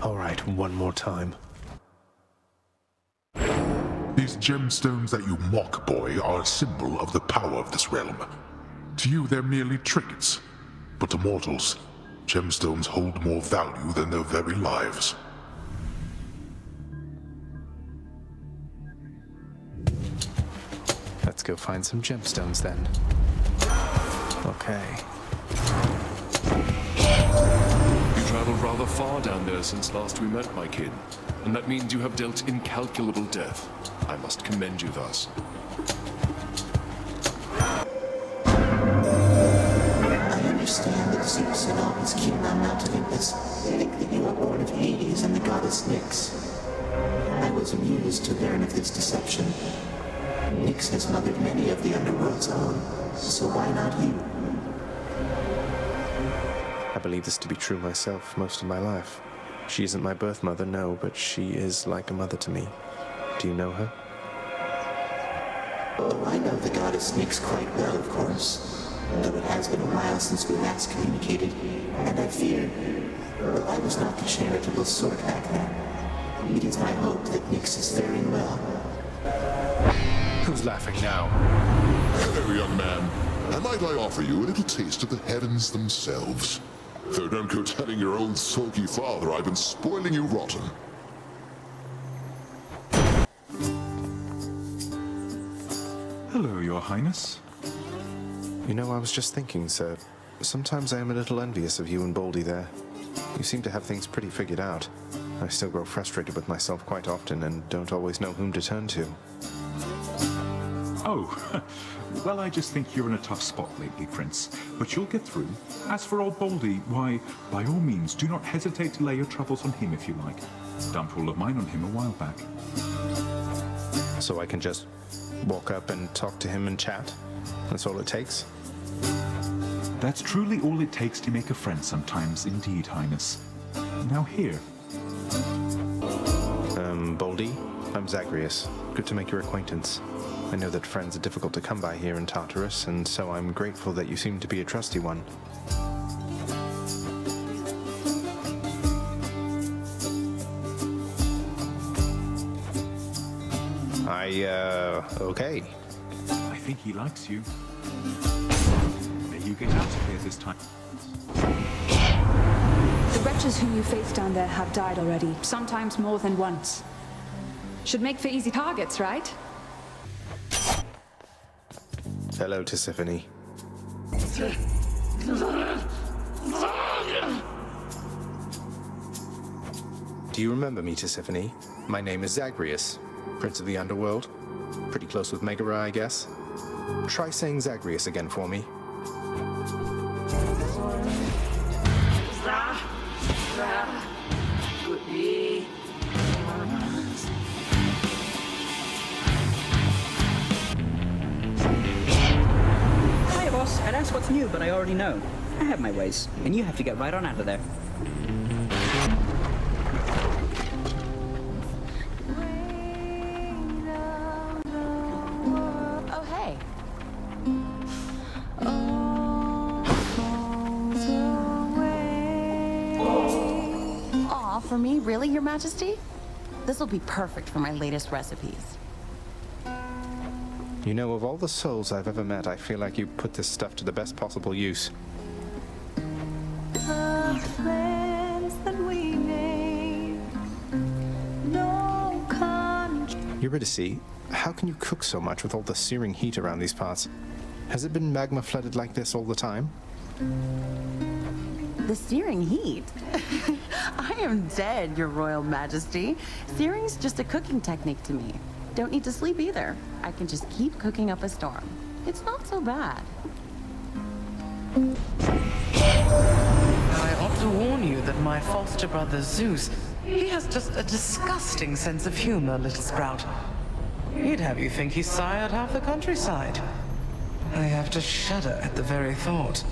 All right, one more time. These gemstones that you mock, boy, are a symbol of the power of this realm. To you, they're merely trinkets. But to mortals, gemstones hold more value than their very lives. Let's go find some gemstones then. Okay. You traveled rather far down there since last we met, my kin. And that means you have dealt incalculable death. I must commend you thus. I understand that Zeus and all his kin on Mount Olympus think that you are born of Hades and the goddess Nyx. I was amused to learn of this deception. Nyx has mothered many of the underworld's own, so why not you? I believe this to be true myself most of my life. She isn't my birth mother, no, but she is like a mother to me. Do you know her? Oh, I know the goddess Nyx quite well, of course. Though it has been a while since we last communicated, and I fear, well, I was not the charitable sort back then. It is my hope that Nyx is faring well. Who's laughing now? Hello, young man. And might I offer you a little taste of the heavens themselves? Though don't go telling your old sulky father I've been spoiling you rotten. Hello, Your Highness. You know, I was just thinking, sir. Sometimes I am a little envious of you and Baldy there. You seem to have things pretty figured out. I still grow frustrated with myself quite often and don't always know whom to turn to. Oh, well, I just think you're in a tough spot lately, Prince. But you'll get through. As for old Baldy, why, by all means, do not hesitate to lay your troubles on him if you like. Dumped all of mine on him a while back. So I can just walk up and talk to him and chat? That's all it takes? That's truly all it takes to make a friend sometimes, indeed, Highness. Now here. Baldy, I'm Zagreus. Good to make your acquaintance. I know that friends are difficult to come by here in Tartarus, and so I'm grateful that you seem to be a trusty one. Okay. I think he likes you. May you get out of here this time. The wretches whom you face down there have died already, sometimes more than once. Should make for easy targets, right? Hello, Tisiphone. Do you remember me, Tisiphone? My name is Zagreus, Prince of the Underworld. Pretty close with Megara, I guess. Try saying Zagreus again for me. Hey, boss. I'd ask what's new, but I already know. I have my ways, and you have to get right on out of there. Oh, hey. Aw, for me? Really, Your Majesty? This will be perfect for my latest recipes. You know, of all the souls I've ever met, I feel like you put this stuff to the best possible use. Eurydice, how can you cook so much with all the searing heat around these parts? Has it been magma flooded like this all the time? The searing heat? I am dead, Your Royal Majesty. Searing's just a cooking technique to me. Don't need to sleep either. I can just keep cooking up a storm. It's not so bad. I ought to warn you that my foster brother Zeus, he has just a disgusting sense of humor, little sprout. He'd have you think he sired half the countryside. I have to shudder at the very thought.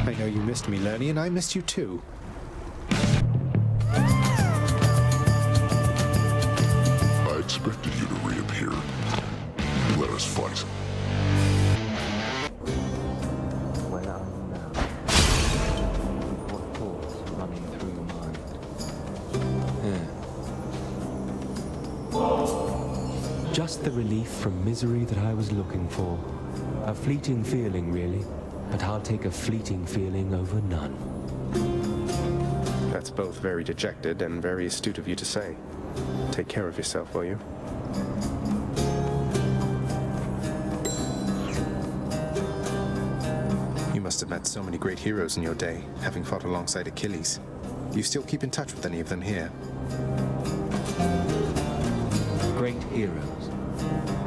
I know you missed me, Lernie, and I missed you too. I expected you to reappear. Let us fight. Well, Just the relief from misery that I was looking for. A fleeting feeling, really. But I'll take a fleeting feeling over none. That's both very dejected and very astute of you to say. Take care of yourself, will you? You must have met so many great heroes in your day, having fought alongside Achilles. Do you still keep in touch with any of them here? Great heroes.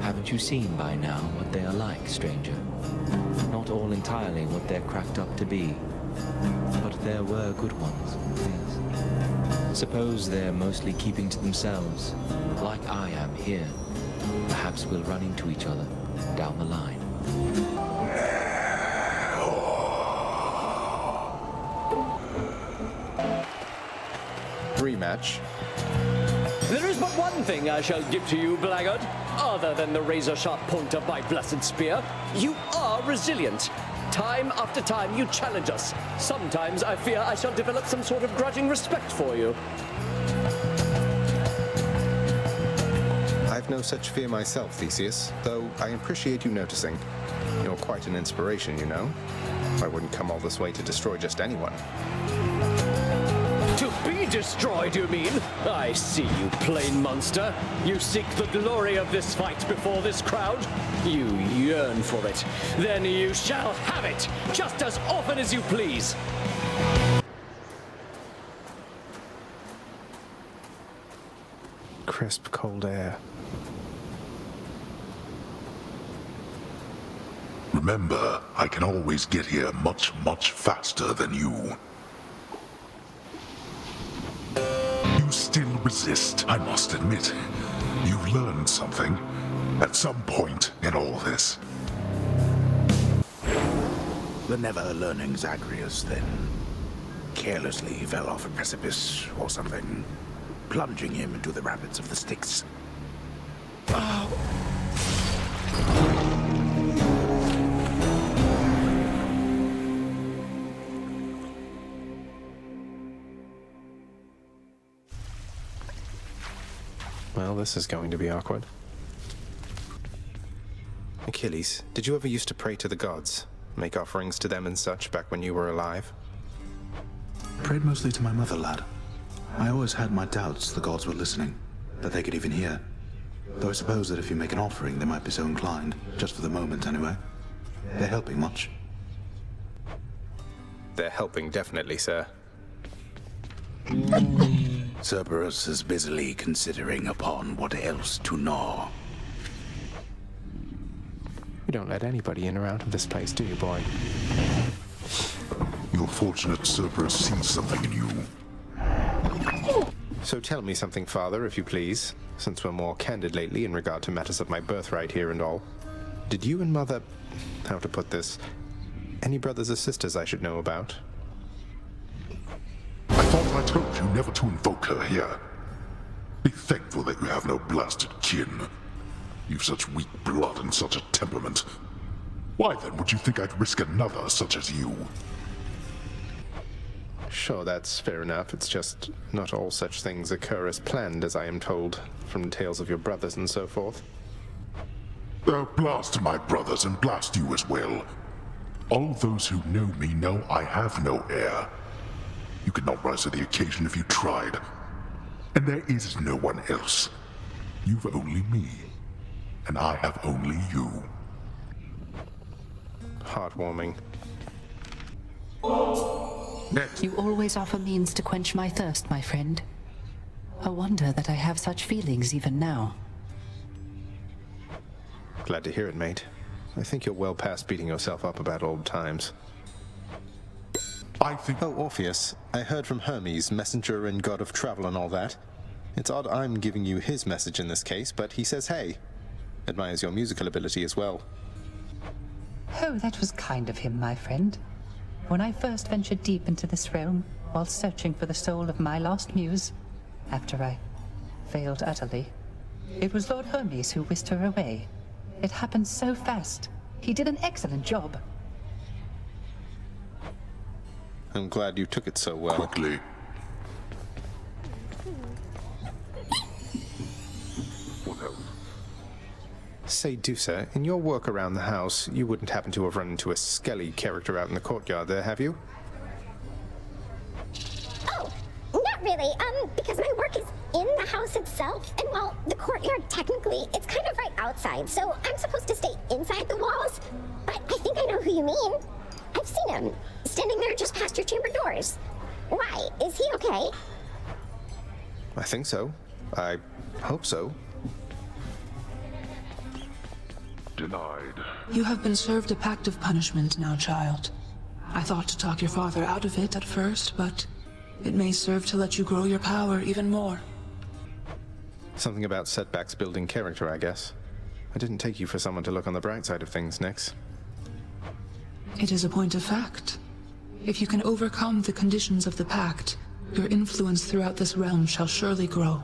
Haven't you seen by now what they are like, stranger? Not all entirely what they're cracked up to be. But there were good ones, yes. Suppose they're mostly keeping to themselves, like I am here. Perhaps we'll run into each other down the line. Rematch. There is but one thing I shall give to you, blackguard, other than the razor-sharp point of my blessed spear. You are resilient. Time after time you challenge us. Sometimes I fear I shall develop some sort of grudging respect for you. I've no such fear myself, Theseus, though I appreciate you noticing. You're quite an inspiration, you know. I wouldn't come all this way to destroy just anyone. To be destroyed, you mean? I see you, plain monster. You seek the glory of this fight before this crowd. You yearn for it. Then you shall have it, just as often as you please. Crisp, cold air. Remember, I can always get here much, much faster than you. You still resist, I must admit. You've learned something at some point in all this. The never learning Zagreus, then, carelessly fell off a precipice or something, plunging him into the rapids of the Styx. Well, this is going to be awkward. Achilles, did you ever used to pray to the gods? Make offerings to them and such back when you were alive? Prayed mostly to my mother, lad. I always had my doubts the gods were listening, that they could even hear. Though I suppose that if you make an offering, they might be so inclined, just for the moment anyway. They're helping much. They're helping, definitely, sir. Cerberus is busily considering upon what else to gnaw. You don't let anybody in or out of this place, do you, boy? You're fortunate Cerberus sees something in you. So tell me something, Father, if you please, since we're more candid lately in regard to matters of my birthright here and all. Did you and Mother... how to put this... any brothers or sisters I should know about? I thought I told you never to invoke her here. Be thankful that you have no blasted kin. You've such weak blood and such a temperament. Why then would you think I'd risk another such as you? Sure, that's fair enough. It's just not all such things occur as planned, as I am told, from tales of your brothers and so forth. Blast my brothers and blast you as well. All those who know me know I have no heir. You could not rise to the occasion if you tried. And there is no one else. You've only me. And I have only you. Heartwarming. Next. You always offer means to quench my thirst, my friend. A wonder that I have such feelings even now. Glad to hear it, mate. I think you're well past beating yourself up about old times. I think... Oh, Orpheus, I heard from Hermes, messenger and god of travel and all that. It's odd I'm giving you his message in this case, but he says hey. Admires your musical ability as well. Oh, that was kind of him, my friend. When I first ventured deep into this realm, while searching for the soul of my lost muse, after I failed utterly, it was Lord Hermes who whisked her away. It happened so fast. He did an excellent job. I'm glad you took it so well. Quickly. Say, Dusa, in your work around the house, you wouldn't happen to have run into a skelly character out in the courtyard there, have you? Oh, not really, because my work is in the house itself, and while the courtyard technically, it's kind of right outside, so I'm supposed to stay inside the walls, but I think I know who you mean. I've seen him, standing there just past your chamber doors. Why? Is he okay? I think so. I hope so. Denied. You have been served a pact of punishment now, child. I thought to talk your father out of it at first, but it may serve to let you grow your power even more. Something about setbacks building character, I guess. I didn't take you for someone to look on the bright side of things, Nyx. It is a point of fact. If you can overcome the conditions of the pact, your influence throughout this realm shall surely grow.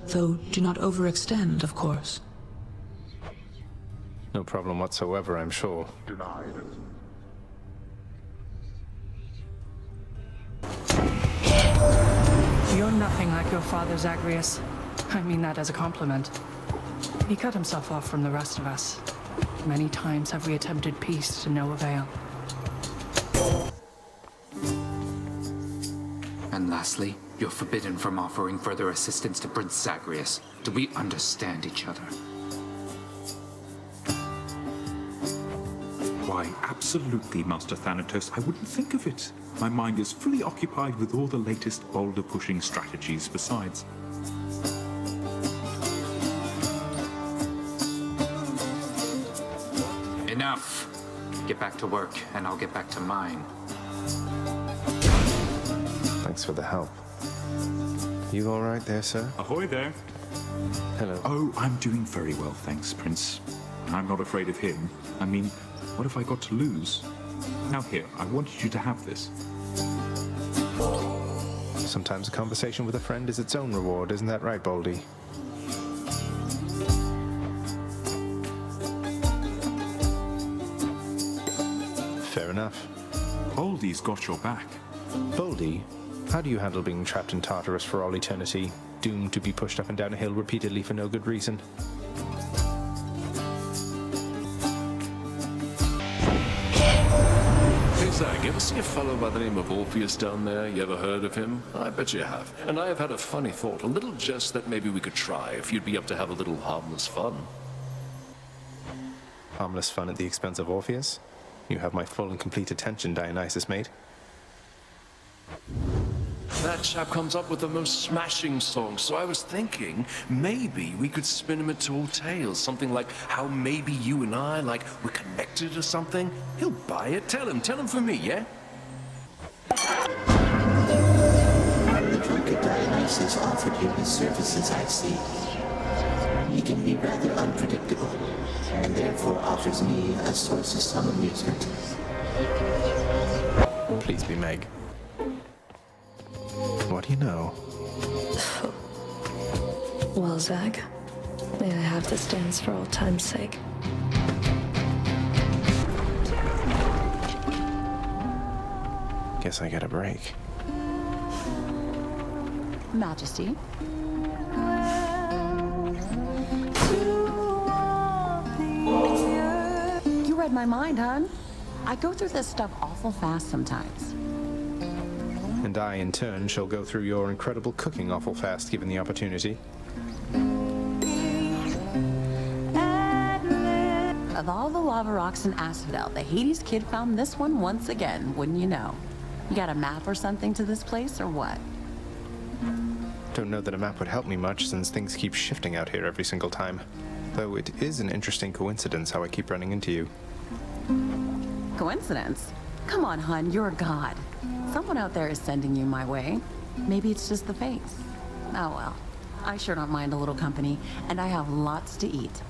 Though do not overextend, of course. No problem whatsoever, I'm sure. Denied. You're nothing like your father, Zagreus. I mean that as a compliment. He cut himself off from the rest of us. Many times have we attempted peace to no avail. And lastly, you're forbidden from offering further assistance to Prince Zagreus. Do we understand each other? Why, absolutely, Master Thanatos. I wouldn't think of it. My mind is fully occupied with all the latest boulder-pushing strategies besides. Enough! Get back to work, and I'll get back to mine. Thanks for the help. You all right there, sir? Ahoy there. Hello. Oh, I'm doing very well, thanks, Prince. I'm not afraid of him. I mean, what if I got to lose? Now here, I wanted you to have this. Sometimes a conversation with a friend is its own reward, isn't that right, Baldy? Fair enough. Baldy's got your back. Baldy, how do you handle being trapped in Tartarus for all eternity, doomed to be pushed up and down a hill repeatedly for no good reason? Hey, Zag, you ever see a fellow by the name of Orpheus down there? You ever heard of him? I bet you have. And I have had a funny thought, a little jest that maybe we could try if you'd be up to have a little harmless fun. Harmless fun at the expense of Orpheus? You have my full and complete attention, Dionysus, mate. That chap comes up with the most smashing songs, so I was thinking maybe we could spin him into tall tales, something like how maybe you and I, like, we're connected or something. He'll buy it. Tell him for me, yeah? The drunkard Dionysus offered you his services, I see. He can be rather unpredictable, and therefore offers me a source of some amusement. Please be Meg. What do you know? Well, Zag, may I have this dance for all time's sake? Guess I get a break. Majesty. You read my mind, hon. I go through this stuff awful fast sometimes. And I, in turn, shall go through your incredible cooking awful fast, given the opportunity. Of all the lava rocks in Asphodel, the Hades kid found this one once again, wouldn't you know? You got a map or something to this place, or what? Don't know that a map would help me much, since things keep shifting out here every single time. Though it is an interesting coincidence how I keep running into you. Coincidence? Come on, hun, you're a god. Someone out there is sending you my way. Maybe it's just the face. Oh well, I sure don't mind a little company, and I have lots to eat.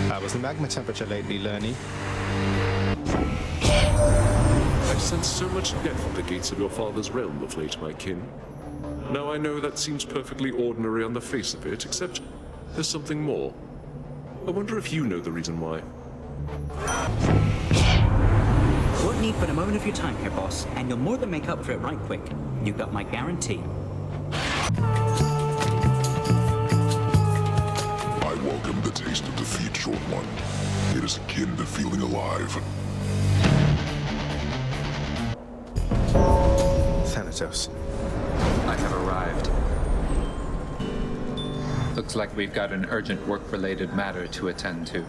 How was the magma temperature lately, Lerny? I sense so much death at the gates of your father's realm of late, my kin. Now I know that seems perfectly ordinary on the face of it, except there's something more. I wonder if you know the reason why. Won't need but a moment of your time here, boss, and you'll more than make up for it right quick. You got my guarantee. short one. It is akin to feeling alive. Thanatos. I have arrived. Looks like we've got an urgent work-related matter to attend to.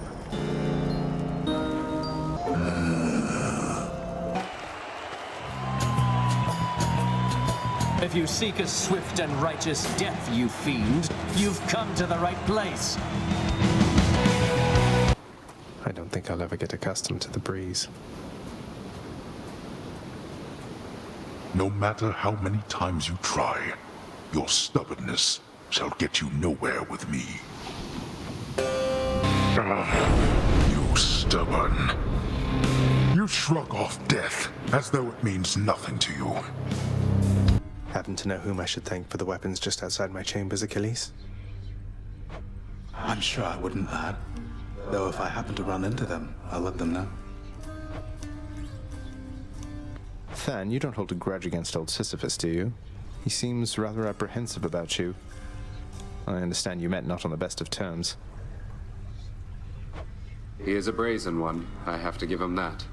If you seek a swift and righteous death, you fiend, you've come to the right place. I don't think I'll ever get accustomed to the breeze. No matter how many times you try, your stubbornness shall get you nowhere with me. You stubborn. You shrug off death as though it means nothing to you. Happen to know whom I should thank for the weapons just outside my chambers, Achilles? I'm sure I wouldn't, lad. Though if I happen to run into them, I'll let them know. Than, you don't hold a grudge against old Sisyphus, do you? He seems rather apprehensive about you. I understand you met not on the best of terms. He is a brazen one, I have to give him that.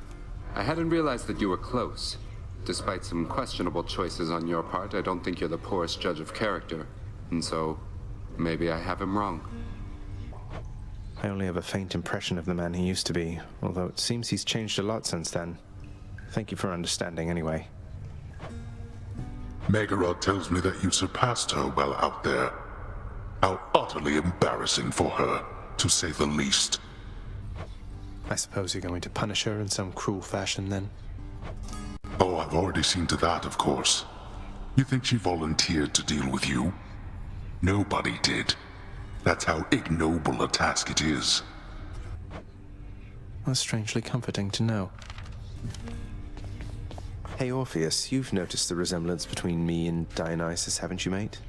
I hadn't realized that you were close. Despite some questionable choices on your part, I don't think you're the poorest judge of character. And so, maybe I have him wrong. I only have a faint impression of the man he used to be, although it seems he's changed a lot since then. Thank you for understanding, anyway. Megarod tells me that you surpassed her well out there. How utterly embarrassing for her, to say the least. I suppose you're going to punish her in some cruel fashion, then? Oh, I've already seen to that, of course. You think she volunteered to deal with you? Nobody did. That's how ignoble a task it is. That's strangely comforting to know. Hey, Orpheus, you've noticed the resemblance between me and Dionysus, haven't you, mate?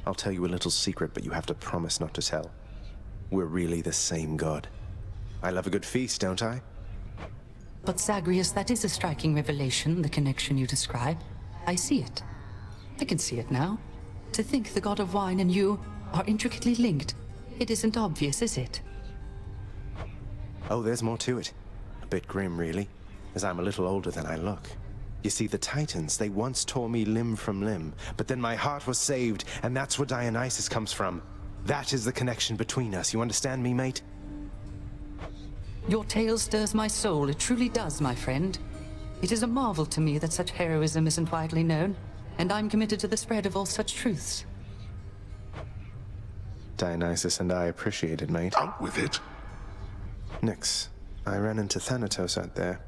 I'll tell you a little secret, but you have to promise not to tell. We're really the same god. I love a good feast, don't I? But Zagreus, that is a striking revelation, the connection you describe. I see it. I can see it now. To think the god of wine and you are intricately linked. It isn't obvious, is it? Oh, there's more to it. A bit grim, really, as I'm a little older than I look. You see, the Titans, they once tore me limb from limb, but then my heart was saved, and that's where Dionysus comes from. That is the connection between us. You understand me, mate? Your tale stirs my soul. It truly does, my friend. It is a marvel to me that such heroism isn't widely known, and I'm committed to the spread of all such truths. Dionysus and I appreciate it, mate. Out with it. Nyx, I ran into Thanatos out there.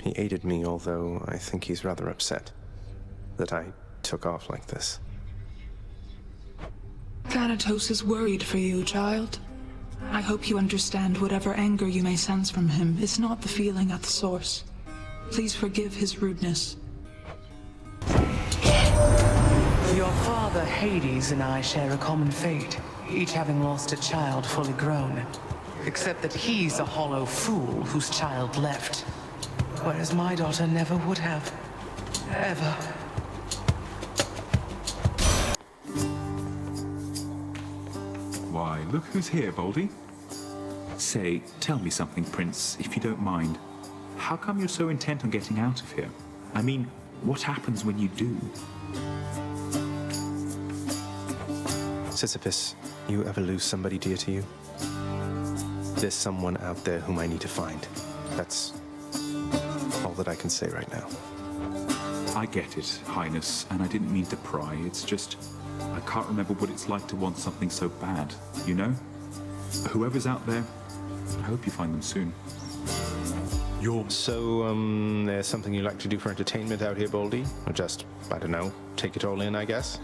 He aided me, although I think he's rather upset that I took off like this. Thanatos is worried for you, child. I hope you understand whatever anger you may sense from him is not the feeling at the source. Please forgive his rudeness. Your father, Hades, and I share a common fate, each having lost a child fully grown. Except that he's a hollow fool whose child left. Whereas my daughter never would have. Ever. Why, look who's here, Baldy. Say, tell me something, Prince, if you don't mind. How come you're so intent on getting out of here? I mean, what happens when you do? Sisyphus, you ever lose somebody dear to you? There's someone out there whom I need to find. That's all that I can say right now. I get it, Highness, and I didn't mean to pry. It's just, I can't remember what it's like to want something so bad, you know? Whoever's out there, I hope you find them soon. So, there's something you like to do for entertainment out here, Baldy? Or just, I don't know, take it all in, I guess?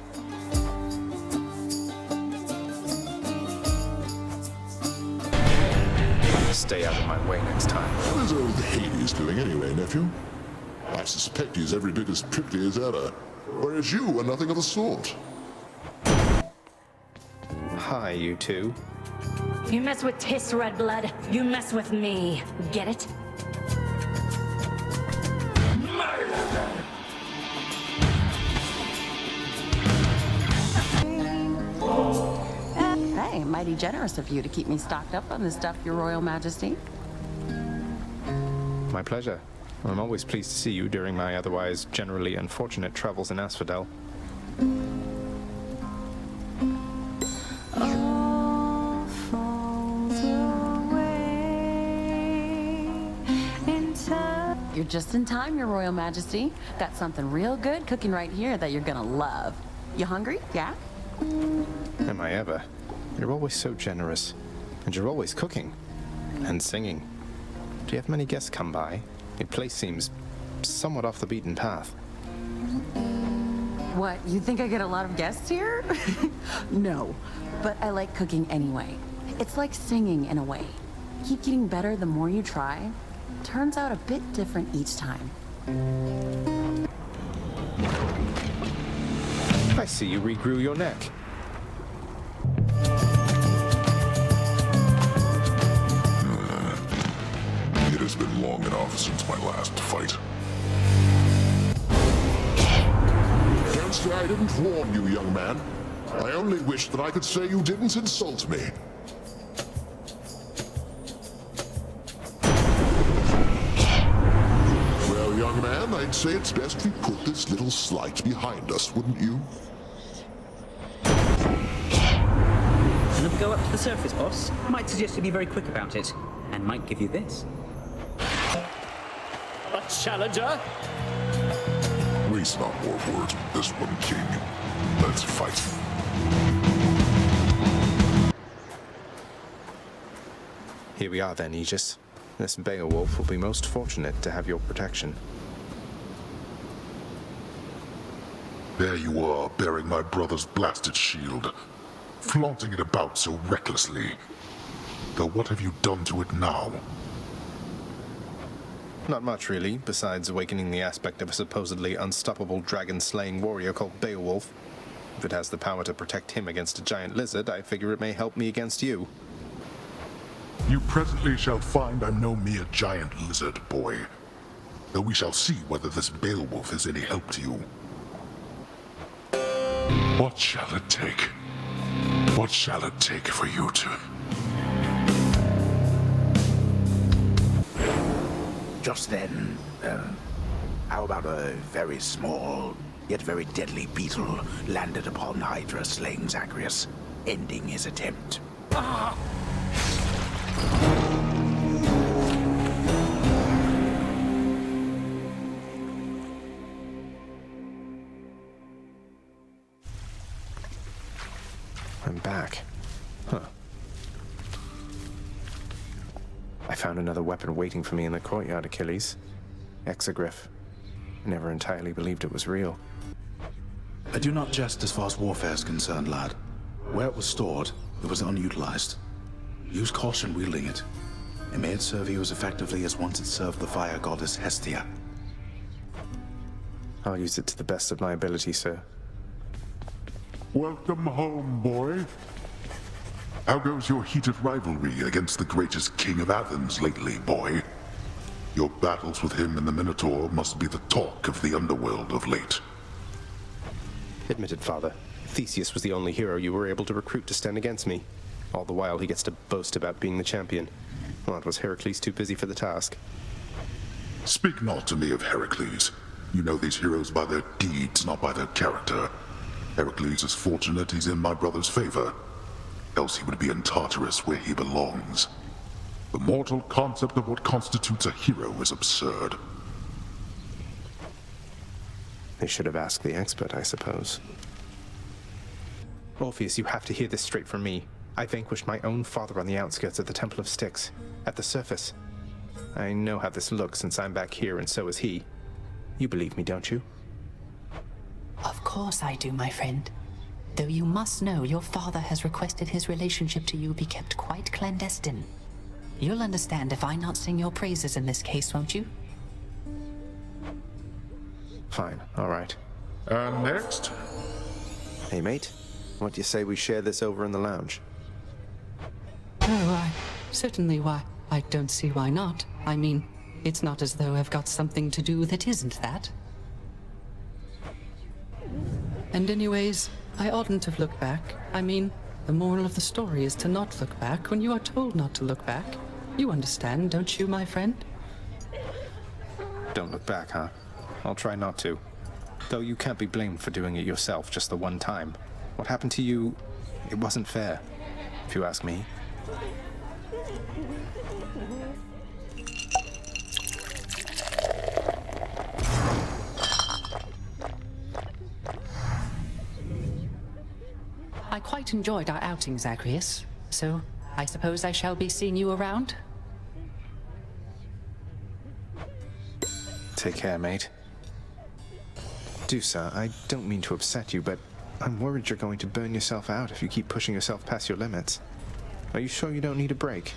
Stay out of my way next time. What is old Hades doing anyway, nephew? I suspect he's every bit as prickly as ever, whereas you are nothing of the sort. Hi, you two. You mess with Tiss, Red Blood, you mess with me. Get it? Hey, say, mighty generous of you to keep me stocked up on this stuff, Your Royal Majesty. My pleasure. I'm always pleased to see you during my otherwise generally unfortunate travels in Asphodel. You're just in time, Your Royal Majesty. Got something real good cooking right here that you're gonna love. You hungry? Yeah? Am I ever? You're always so generous. And you're always cooking. And singing. Do you have many guests come by? Your place seems somewhat off the beaten path. What, you think I get a lot of guests here? No, but I like cooking anyway. It's like singing in a way. Keep getting better the more you try. Turns out a bit different each time. I see you regrew your neck. It has been long enough since my last fight. Don't say I didn't warn you, young man. I only wish that I could say you didn't insult me. Well, young man, I'd say it's best we put this little slight behind us, wouldn't you? And we go up to the surface, boss. Might suggest you be very quick about it, and might give you this. A challenger? Waste not more words with this one, King. Let's fight. Here we are then, Aegis. This Beowulf will be most fortunate to have your protection. There you are, bearing my brother's blasted shield, flaunting it about so recklessly. Though what have you done to it now? Not much, really, besides awakening the aspect of a supposedly unstoppable dragon-slaying warrior called Beowulf. If it has the power to protect him against a giant lizard, I figure it may help me against you. You presently shall find I'm no mere giant lizard, boy. Though we shall see whether this Beowulf is any help to you. What shall it take? What shall it take for you to... Just then, how about a very small, yet very deadly beetle landed upon Hydra, slaying Zagreus, ending his attempt? I'm back. Huh. I found another weapon waiting for me in the courtyard, Achilles. Exagriff. I never entirely believed it was real. I do not jest as far as warfare is concerned, lad. Where it was stored, it was unutilized. Use caution wielding it. And may it serve you as effectively as once it served the fire goddess Hestia. I'll use it to the best of my ability, sir. Welcome home, boy. How goes your heated rivalry against the greatest king of Athens lately, boy? Your battles with him and the Minotaur must be the talk of the underworld of late. Admitted, father. Theseus was the only hero you were able to recruit to stand against me. All the while he gets to boast about being the champion. Well, was Heracles too busy for the task? Speak not to me of Heracles. You know these heroes by their deeds, not by their character. Heracles is fortunate he's in my brother's favor. Else he would be in Tartarus where he belongs. The mortal concept of what constitutes a hero is absurd. They should have asked the expert, I suppose. Orpheus, you have to hear this straight from me. I vanquished my own father on the outskirts of the Temple of Styx, at the surface. I know how this looks since I'm back here and so is he. You believe me, don't you? Of course I do, my friend. Though you must know your father has requested his relationship to you be kept quite clandestine. You'll understand if I not sing your praises in this case, won't you? Fine, all right. And next? Hey, mate. What do you say we share this over in the lounge? Oh, certainly, why? I don't see why not. I mean, it's not as though I've got something to do that isn't that. And anyways, I oughtn't have looked back. I mean, The moral of the story is to not look back when you are told not to look back. You understand, don't you, my friend? Don't look back, huh? I'll try not to. Though you can't be blamed for doing it yourself just the one time. What happened to you, it wasn't fair, if you ask me. I quite enjoyed our outing, Zagreus. So, I suppose I shall be seeing you around? Take care, mate. Dusa, I don't mean to upset you, but I'm worried you're going to burn yourself out if you keep pushing yourself past your limits. Are you sure you don't need a break?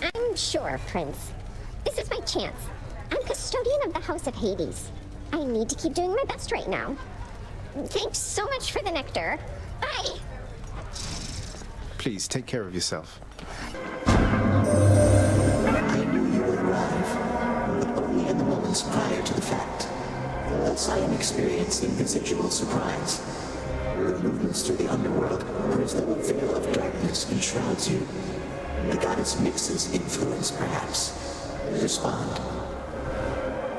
I'm sure, Prince. This is my chance. I'm custodian of the House of Hades. I need to keep doing my best right now. Thanks so much for the nectar. Bye! Please, take care of yourself. I knew you would arrive, but only in the moments prior to the fact. Thus I am experiencing residual surprise. Your movements through the underworld are as though a veil of darkness enshrouds you. The goddess Nyx's influence, perhaps. Respond.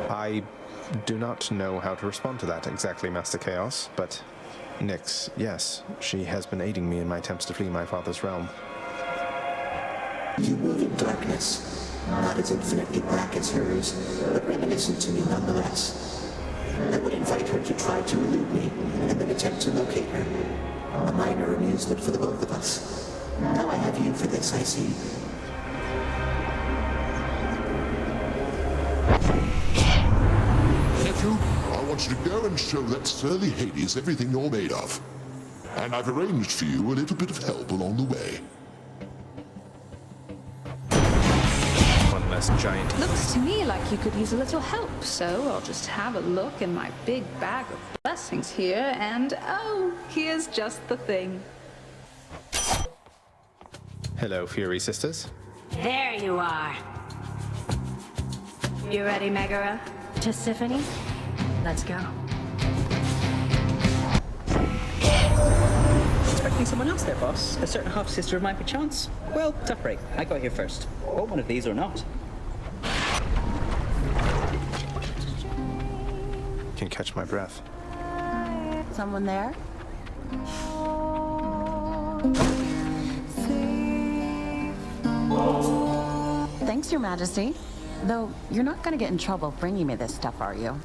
I do not know how to respond to that exactly, Master Chaos, but Nyx, yes, she has been aiding me in my attempts to flee my father's realm. You move in darkness, not as infinitely black as hers, but reminiscent to me nonetheless. I would invite her to try to elude me, and then attempt to locate her. A minor amusement for the both of us. Now I have you for this, I see. Nephew, I want you to go and show that surly Hades everything you're made of. And I've arranged for you a little bit of help along the way. One less giant. Looks to me like you could use a little help, so I'll just have a look in my big bag of blessings here, and oh, here's just the thing. Hello, Fury Sisters. There you are. You ready, Megara? Tisiphone? Let's go. Expecting someone else there, boss? A certain half-sister of mine, perchance? Well, tough break. I got here first. Or one of these or not. Can catch my breath. Someone there? Thanks, Your Majesty. Though, you're not gonna get in trouble bringing me this stuff, are you?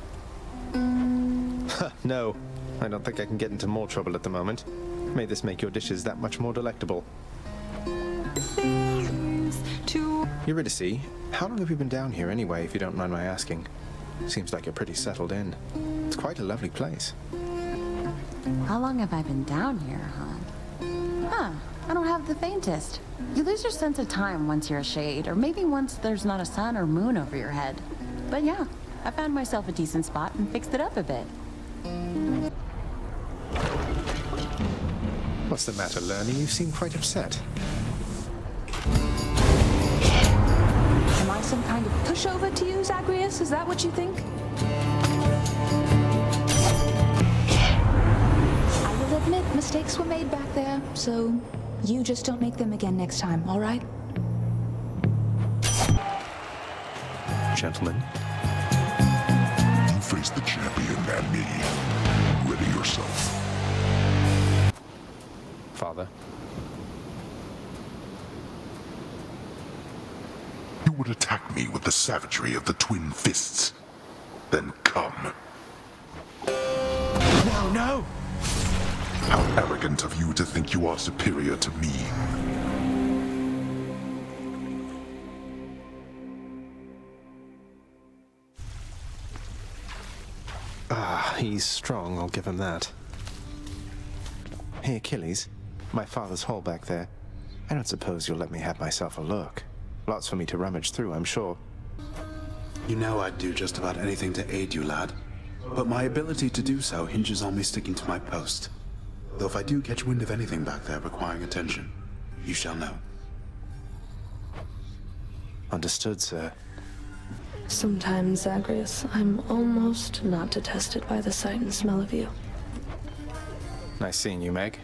No, I don't think I can get into more trouble at the moment. May this make your dishes that much more delectable. Eurydice, how long have you been down here anyway, if you don't mind my asking? Seems like you're pretty settled in. It's quite a lovely place. How long have I been down here, huh? Huh, I don't have the faintest. You lose your sense of time once you're a shade, or maybe once there's not a sun or moon over your head. But yeah, I found myself a decent spot and fixed it up a bit. What's the matter, Lernie? You seem quite upset. Am I some kind of pushover to you, Zagreus? Is that what you think? I will admit mistakes were made back there, so you just don't make them again next time, all right? Gentlemen. You face the champion and me. Ready yourself. Father. You would attack me with the savagery of the twin fists. Then come. No, no! How arrogant of you to think you are superior to me. Ah, he's strong, I'll give him that. Hey, Achilles. My father's hall back there. I don't suppose you'll let me have myself a look. Lots for me to rummage through, I'm sure. You know I'd do just about anything to aid you, lad. But my ability to do so hinges on me sticking to my post. Though if I do catch wind of anything back there requiring attention, you shall know. Understood, sir. Sometimes, Zagreus, I'm almost not detested by the sight and smell of you. Nice seeing you, Meg.